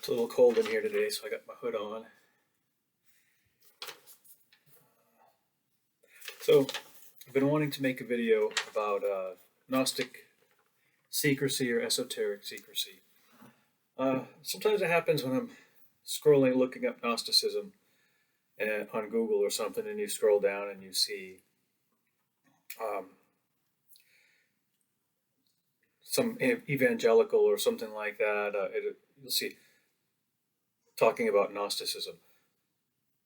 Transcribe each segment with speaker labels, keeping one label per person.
Speaker 1: It's a little cold in here today, so I got my hood on. So, I've been wanting to make a video about Gnostic secrecy or esoteric secrecy. Sometimes it happens when I'm scrolling, looking up Gnosticism on Google or something, and you scroll down and you see um, some evangelical or something like that. You'll see talking about Gnosticism.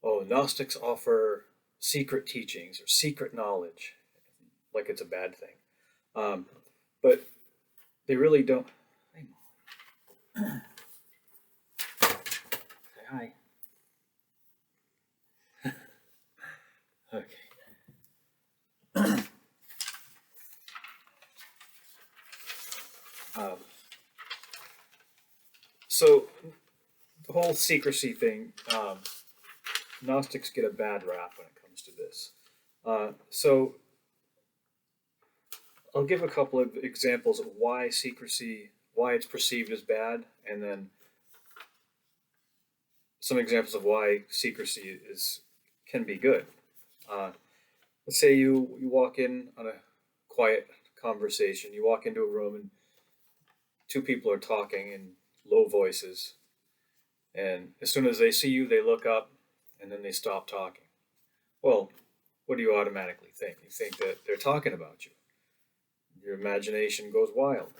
Speaker 1: Oh, Gnostics offer secret teachings or secret knowledge, like it's a bad thing. Um, but they really don't. Hey, hi. Okay. Um, so the whole secrecy thing, Gnostics get a bad rap when it comes to this. So I'll give a couple of examples of why secrecy, why it's perceived as bad, and then some examples of why secrecy can be good. Uh, let's say you walk in on a quiet conversation. You walk into a room and two people are talking in low voices, and as soon as they see you, they look up and then they stop talking. Well, what do you automatically think? You think that they're talking about you. Your imagination goes wild.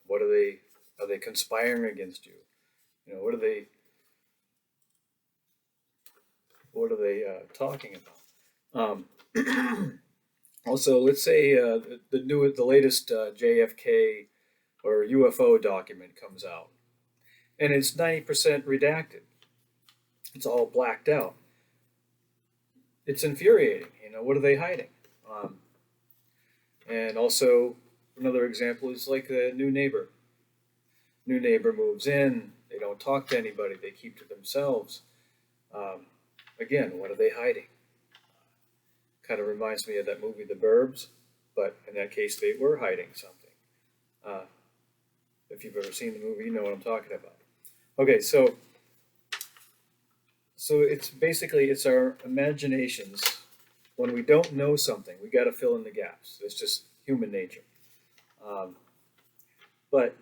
Speaker 1: What are they? Are they conspiring against you? You know, what are they talking about? Also, let's say the latest JFK or UFO document comes out, and it's 90% redacted. It's all blacked out. It's infuriating. You know, what are they hiding? Um, and also, another example is like a new neighbor. New neighbor moves in. They don't talk to anybody. They keep to themselves. Um, Again, what are they hiding? Kind of reminds me of that movie, The Burbs, but in that case, they were hiding something. Uh, if you've ever seen the movie, you know what I'm talking about. Okay, so it's our imaginations. When we don't know something, we got to fill in the gaps. It's just human nature. Um, but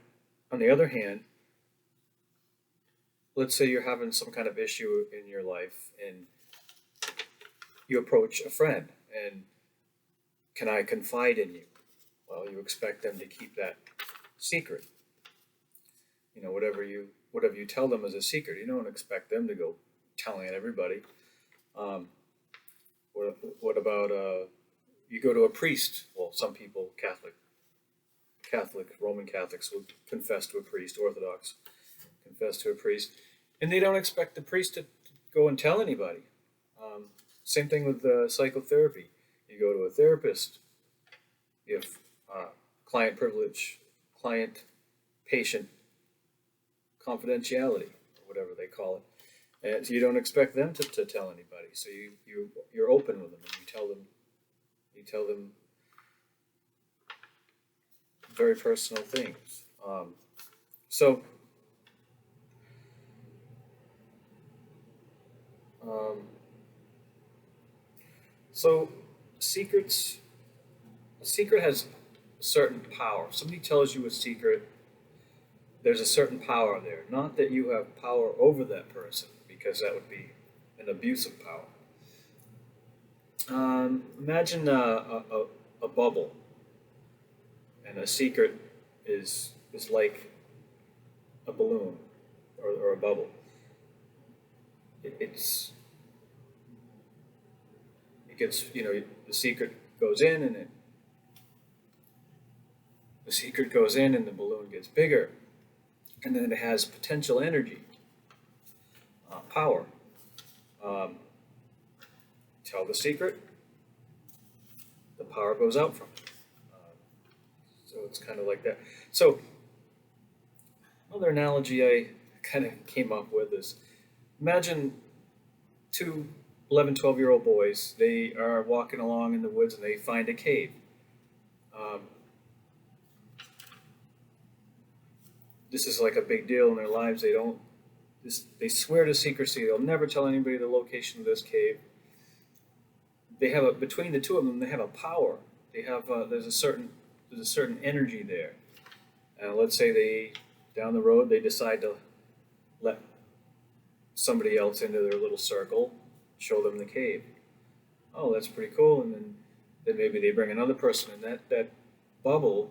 Speaker 1: on the other hand, let's say you're having some kind of issue in your life, and you approach a friend, and can I confide in you? Well, you expect them to keep that secret. You know, whatever you tell them is a secret. You don't expect them to go telling it everybody. Um, what about you go to a priest? Well, some people, Catholic, Roman Catholics will confess to a priest, Orthodox confess to a priest, and they don't expect the priest to go and tell anybody. Um, Same thing with psychotherapy. You go to a therapist, you have client privilege, client patient confidentiality, or whatever they call it. And so you don't expect them to tell anybody. So you're open with them, and you tell them very personal things. So um, so secrets. A secret has a certain power. If somebody tells you a secret, there's a certain power there. Not that you have power over that person, because that would be an abuse of power. Imagine a bubble, and a secret is like a balloon or a bubble. It, it's it gets the secret goes in, and the secret goes in, and the balloon gets bigger, and then it has potential energy, power. Um, Tell the secret, the power goes out from it. So it's kind of like that. So another analogy I kind of came up with is, imagine two 11, 12-year-old boys. They are walking along in the woods and they find a cave. Um, this is like a big deal in their lives. They don't they swear to secrecy. They'll never tell anybody the location of this cave. They have between the two of them, they have a power. They have there's a certain energy there. Let's say down the road they decide to let somebody else into their little circle, show them the cave. Oh, that's pretty cool. And then maybe they bring another person, and that bubble,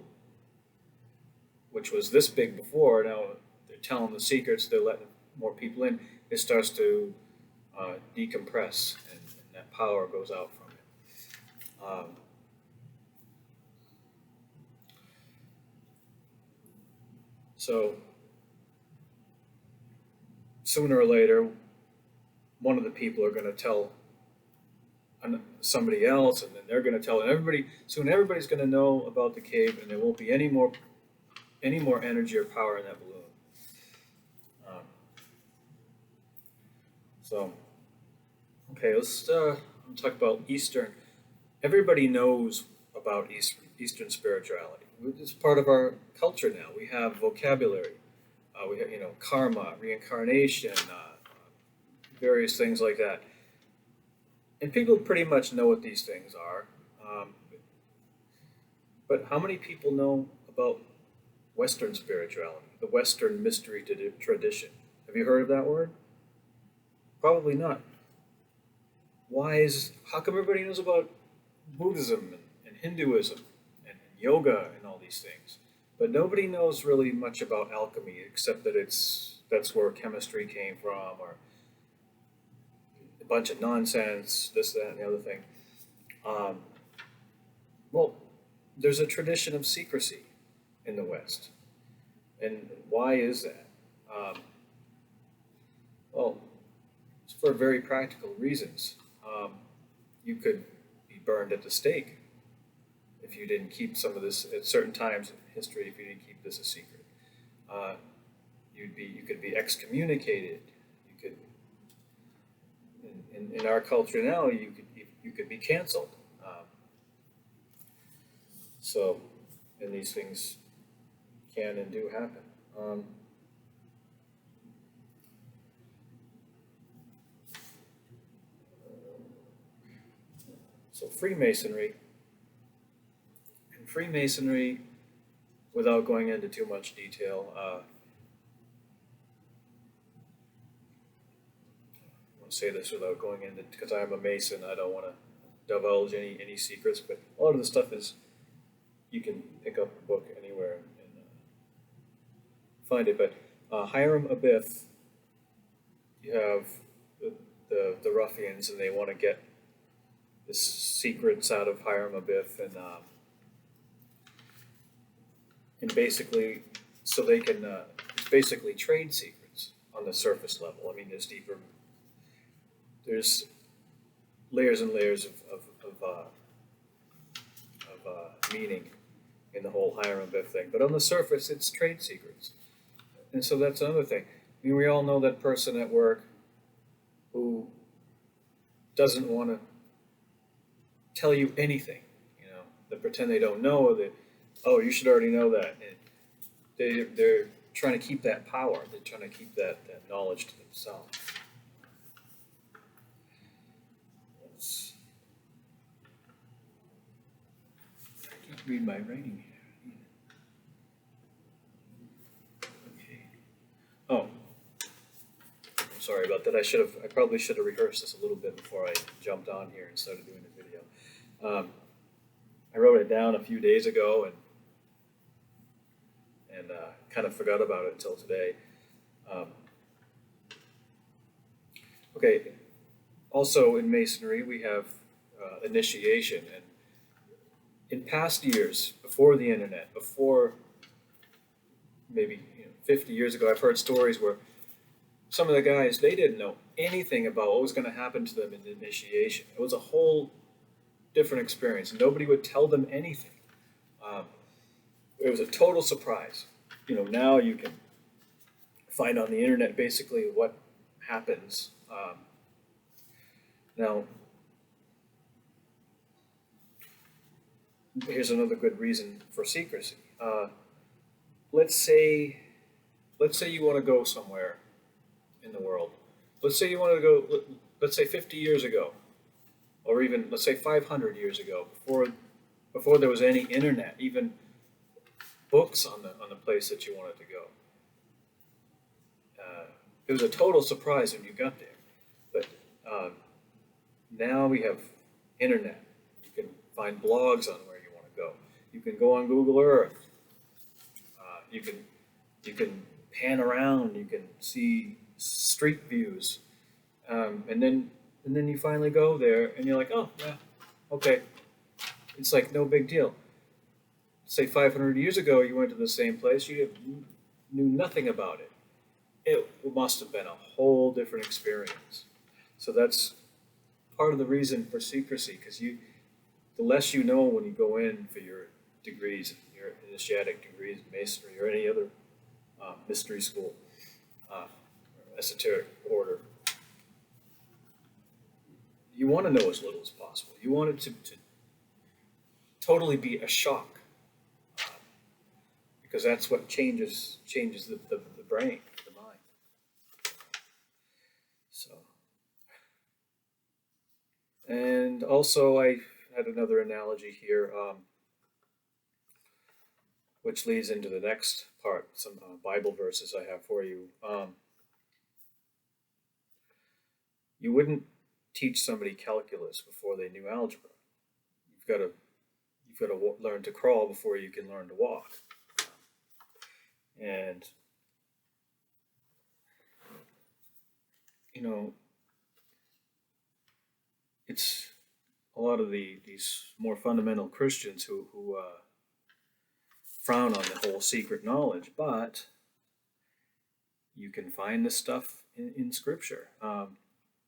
Speaker 1: which was this big before, now they're telling the secrets, they're letting more people in, it starts to decompress, and that power goes out from it. So sooner or later, one of the people are going to tell somebody else, and then they're going to tell, and everybody's going to know about the cave, and there won't be any more energy or power in that balloon. So, okay, let's talk about Eastern. Everybody knows about Eastern spirituality. It's part of our culture now. We have vocabulary. We have, karma, reincarnation, various things like that. And people pretty much know what these things are. But how many people know about Western spirituality, the Western mystery tradition? Have you heard of that word? Probably not. How come everybody knows about Buddhism and Hinduism and yoga and all these things? But nobody knows really much about alchemy, except that that's where chemistry came from, or a bunch of nonsense, this, that, and the other thing. Well, there's a tradition of secrecy in the West. And why is that? Well, it's for very practical reasons. You could be burned at the stake if you didn't keep some of this at certain times in history. If you didn't keep this a secret, you could be excommunicated. You could, in our culture now, you could be canceled. And these things can and do happen. So Freemasonry, without going into too much detail, I want to say this without going into, because I'm a Mason, I don't want to divulge any secrets, but a lot of the stuff is, you can pick up a book anywhere and find it. But Hiram Abiff, you have the ruffians, and they want to get the secrets out of Hiram Abiff, and basically, so they can it's basically trade secrets on the surface level. I mean, there's layers and layers of meaning in the whole Hiram Abiff thing. But on the surface, it's trade secrets. And so that's another thing. I mean, we all know that person at work who doesn't want to tell you anything, that pretend they don't know, that, oh, you should already know that. And they're trying to keep that power. They're trying to keep that knowledge to themselves. I can't read my writing here. Okay. Oh, I'm sorry about that. I probably should have rehearsed this a little bit before I jumped on here and started doing the video. I wrote it down a few days ago and kind of forgot about it until today. Okay. Also in Masonry, we have initiation, and in past years, before the internet, before maybe 50 years ago, I've heard stories where some of the guys, they didn't know anything about what was going to happen to them in the initiation. It was a whole different experience. Nobody would tell them anything. It was a total surprise. Now you can find on the internet basically what happens. Now, here's another good reason for secrecy. Let's say you want to go somewhere in the world. Let's say you wanted to go, let's say 50 years ago, or even let's say 500 years ago, before there was any internet, even books on the place that you wanted to go. It was a total surprise when you got there. But um, now we have internet. You can find blogs on where you want to go. You can go on Google Earth. You can pan around. You can see street views, and then you finally go there, and you're like, oh yeah, okay. It's like no big deal. Say 500 years ago, you went to the same place. You knew nothing about it. It must have been a whole different experience. So that's part of the reason for secrecy, because the less you know when you go in for your degrees, your initiatic degrees, masonry, or any other mystery school, or esoteric order, you want to know as little as possible. You want it to totally be a shock, because that's what changes the brain, the mind. So, and also I had another analogy here, which leads into the next part, some Bible verses I have for you. You wouldn't teach somebody calculus before they knew algebra. You've got to learn to crawl before you can learn to walk. And you know, it's a lot of these more fundamental Christians who frown on the whole secret knowledge, but you can find this stuff in Scripture.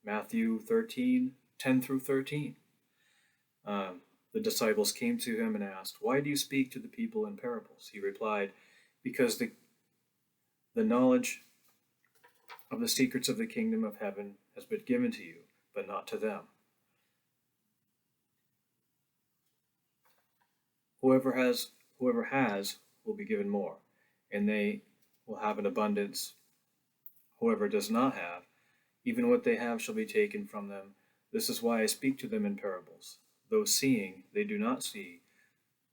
Speaker 1: Matthew 13:10 through 13. The disciples came to him and asked, "Why do you speak to the people in parables?" He replied, "Because the knowledge of the secrets of the kingdom of heaven has been given to you, but not to them. Whoever has will be given more, and they will have an abundance. Whoever does not have, even what they have shall be taken from them. This is why I speak to them in parables. Though seeing, they do not see.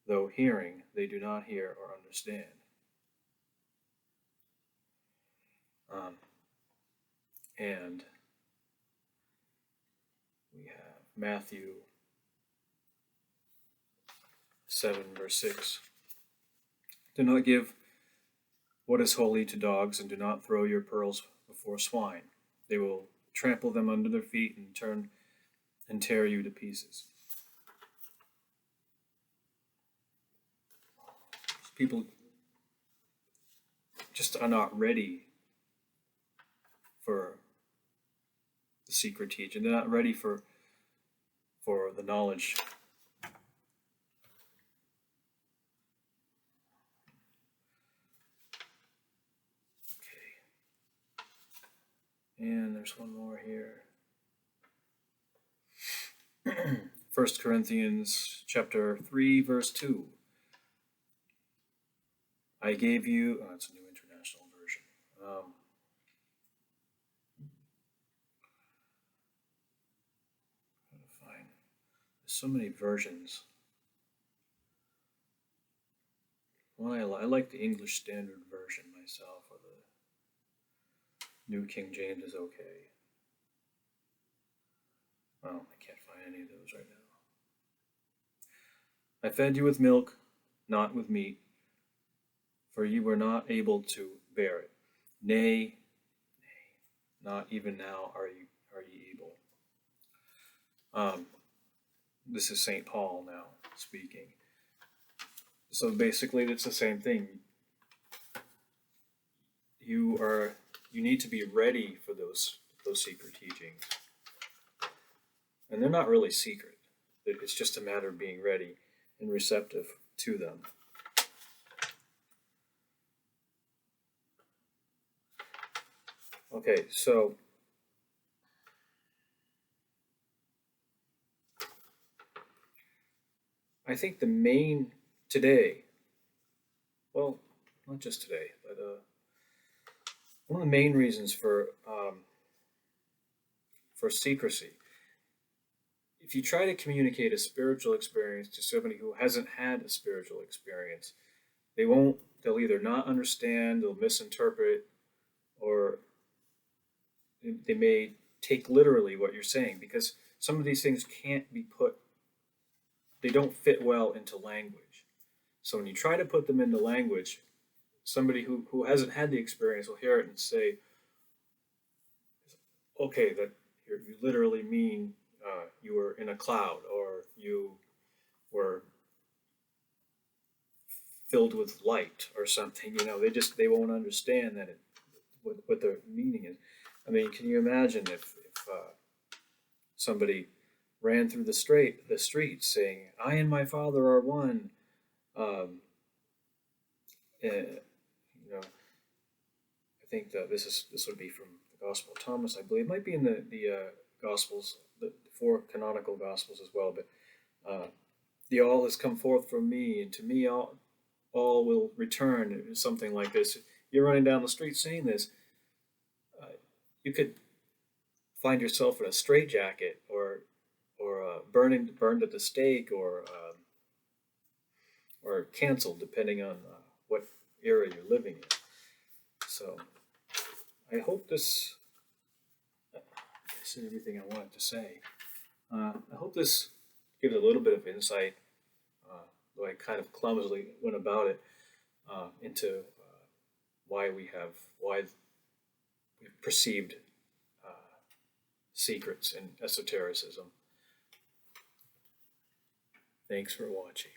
Speaker 1: Though hearing, they do not hear or understand." And we have Matthew 7, verse 6. "Do not give what is holy to dogs, and do not throw your pearls before swine. They will trample them under their feet and turn and tear you to pieces." People just are not ready for the secret teaching. They're not ready for the knowledge. Okay. And there's one more here. 1 Corinthians chapter 3, verse 2. I gave you, oh, that's a New International Version. Fine. There's so many versions. Well, I like the English Standard Version myself, or the New King James is okay. Well, I can't find any of those right now. "I fed you with milk, not with meat, for you were not able to bear it. Nay, not even now are ye able." This is St. Paul now speaking. So basically, it's the same thing. You need to be ready for those secret teachings, and they're not really secret. It's just a matter of being ready and receptive to them. Okay, so I think the main today, well, not just today, but one of the main reasons for for secrecy. If you try to communicate a spiritual experience to somebody who hasn't had a spiritual experience, they'll either not understand, they'll misinterpret, or they may take literally what you're saying, because some of these things can't be they don't fit well into language. So when you try to put them into language, somebody who hasn't had the experience will hear it and say, okay, that you literally mean you were in a cloud, or you were filled with light or something. They won't understand what the meaning is. I mean, can you imagine if somebody ran through the streets saying, "I and my Father are one"? And, I think that this would be from the Gospel of Thomas, I believe. It might be in the Gospels, the four canonical Gospels as well. But the all has come forth from me, and to me all will return. Something like this. You're running down the street saying this. You could find yourself in a straitjacket, or burned at the stake, or canceled, depending on what era you're living in. So I hope this is everything I wanted to say. I hope this gives a little bit of insight, though I kind of clumsily went about it, into why we've perceived secrets in esotericism. Thanks for watching.